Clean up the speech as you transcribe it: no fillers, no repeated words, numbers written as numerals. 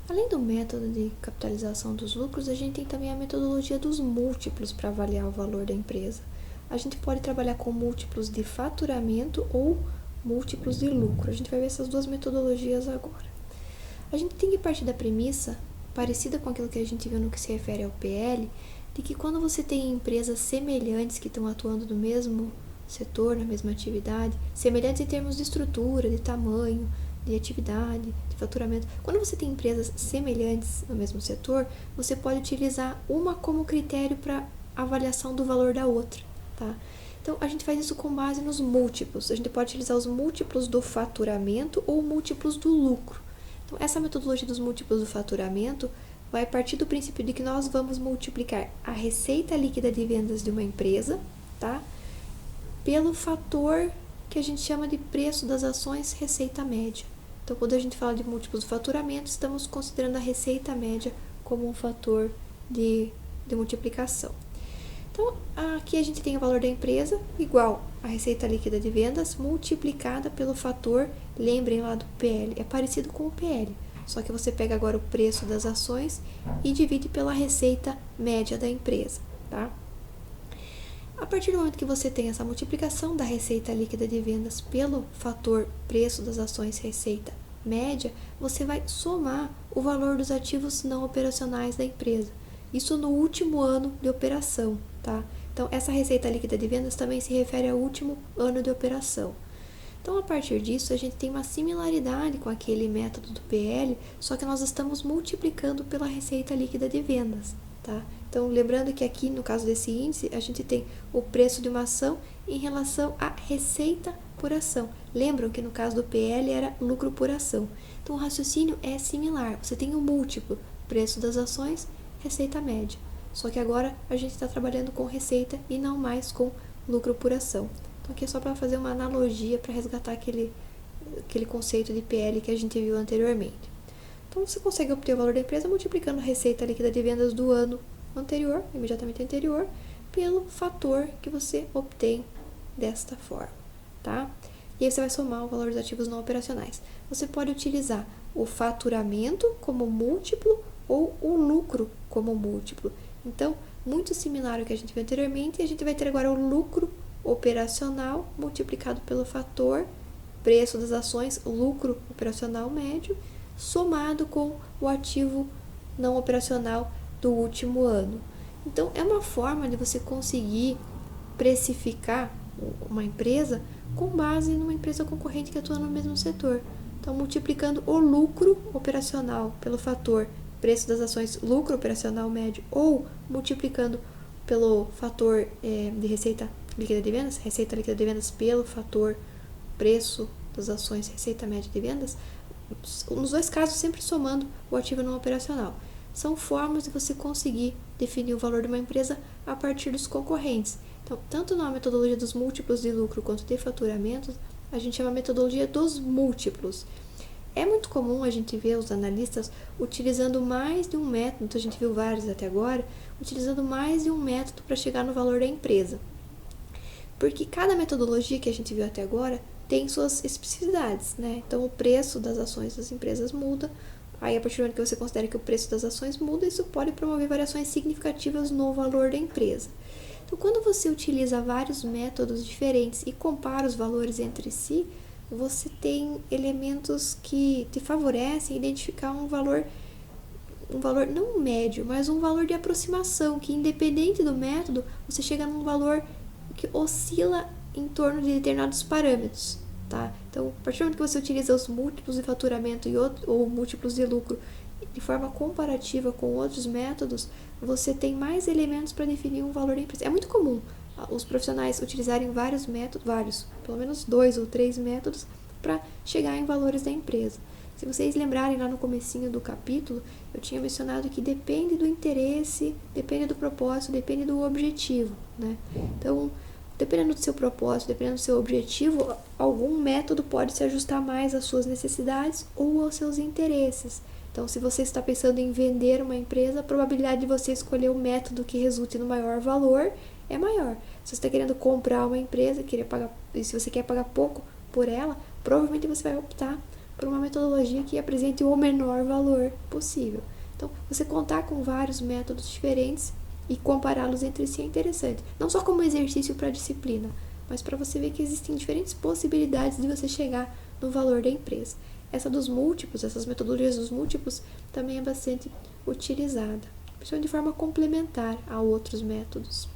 Além do método de capitalização dos lucros, a gente tem também a metodologia dos múltiplos para avaliar o valor da empresa. A gente pode trabalhar com múltiplos de faturamento ou múltiplos de lucro. A gente vai ver essas duas metodologias agora. A gente tem que partir da premissa, parecida com aquilo que a gente viu no que se refere ao PL, de que quando você tem empresas semelhantes que estão atuando no mesmo setor, na mesma atividade, semelhantes em termos de estrutura, de tamanho, de atividade, de faturamento. Quando você tem empresas semelhantes no mesmo setor, você pode utilizar uma como critério para avaliação do valor da outra, tá? Então, a gente faz isso com base nos múltiplos. A gente pode utilizar os múltiplos do faturamento ou múltiplos do lucro. Então, essa metodologia dos múltiplos do faturamento vai partir do princípio de que nós vamos multiplicar a receita líquida de vendas de uma empresa, tá? Pelo fator que a gente chama de preço das ações, receita média. Então, quando a gente fala de múltiplos do faturamento, estamos considerando a receita média como um fator de multiplicação. Então, aqui a gente tem o valor da empresa igual a receita líquida de vendas multiplicada pelo fator, lembrem lá do PL, é parecido com o PL, só que você pega agora o preço das ações e divide pela receita média da empresa, tá? A partir do momento que você tem essa multiplicação da receita líquida de vendas pelo fator preço das ações receita média, você vai somar o valor dos ativos não operacionais da empresa. Isso no último ano de operação, tá? Então, essa receita líquida de vendas também se refere ao último ano de operação. Então, a partir disso, a gente tem uma similaridade com aquele método do PL, só que nós estamos multiplicando pela receita líquida de vendas, tá? Então, lembrando que aqui, no caso desse índice, a gente tem o preço de uma ação em relação à receita por ação. Lembram que no caso do PL era lucro por ação. Então, o raciocínio é similar. Você tem um múltiplo, preço das ações, receita média. Só que agora a gente está trabalhando com receita e não mais com lucro por ação. Então, aqui é só para fazer uma analogia, para resgatar aquele conceito de PL que a gente viu anteriormente. Então, você consegue obter o valor da empresa multiplicando a receita líquida de vendas do ano anterior, imediatamente anterior, pelo fator que você obtém desta forma, tá? E aí você vai somar o valor dos ativos não operacionais. Você pode utilizar o faturamento como múltiplo ou o lucro como múltiplo. Então, muito similar ao que a gente viu anteriormente, a gente vai ter agora o lucro operacional multiplicado pelo fator preço das ações, lucro operacional médio, somado com o ativo não operacional do último ano. Então, é uma forma de você conseguir precificar uma empresa com base numa empresa concorrente que atua no mesmo setor. Então, multiplicando o lucro operacional pelo fator preço das ações, lucro operacional médio, ou multiplicando pelo fator de receita líquida de vendas, receita líquida de vendas pelo fator preço das ações, receita média de vendas, nos dois casos sempre somando o ativo não operacional. São formas de você conseguir definir o valor de uma empresa a partir dos concorrentes. Então, tanto na metodologia dos múltiplos de lucro quanto de faturamento, a gente chama a metodologia dos múltiplos. É muito comum a gente ver os analistas utilizando mais de um método, a gente viu vários até agora, utilizando mais de um método para chegar no valor da empresa. Porque cada metodologia que a gente viu até agora tem suas especificidades, né? Então, o preço das ações das empresas muda. Aí, a partir do momento que você considera que o preço das ações muda, isso pode promover variações significativas no valor da empresa. Então, quando você utiliza vários métodos diferentes e compara os valores entre si, você tem elementos que te favorecem identificar um valor não médio, mas um valor de aproximação, que independente do método, você chega num valor que oscila em torno de determinados parâmetros, tá? Então, a partir do momento que você utiliza os múltiplos de faturamento ou múltiplos de lucro de forma comparativa com outros métodos, você tem mais elementos para definir um valor da empresa. É muito comum os profissionais utilizarem vários métodos, pelo menos 2 ou 3 métodos, para chegar em valores da empresa. Se vocês lembrarem lá no comecinho do capítulo, eu tinha mencionado que depende do interesse, depende do propósito, depende do objetivo, né? Então, dependendo do seu propósito, dependendo do seu objetivo, algum método pode se ajustar mais às suas necessidades ou aos seus interesses. Então, se você está pensando em vender uma empresa, a probabilidade de você escolher o método que resulte no maior valor é maior. Se você está querendo comprar uma empresa, e se você quer pagar pouco por ela, provavelmente você vai optar por uma metodologia que apresente o menor valor possível. Então, você contar com vários métodos diferentes e compará-los entre si é interessante. Não só como exercício para a disciplina, mas para você ver que existem diferentes possibilidades de você chegar no valor da empresa. Essa dos múltiplos, essas metodologias dos múltiplos, também é bastante utilizada, principalmente de forma complementar a outros métodos.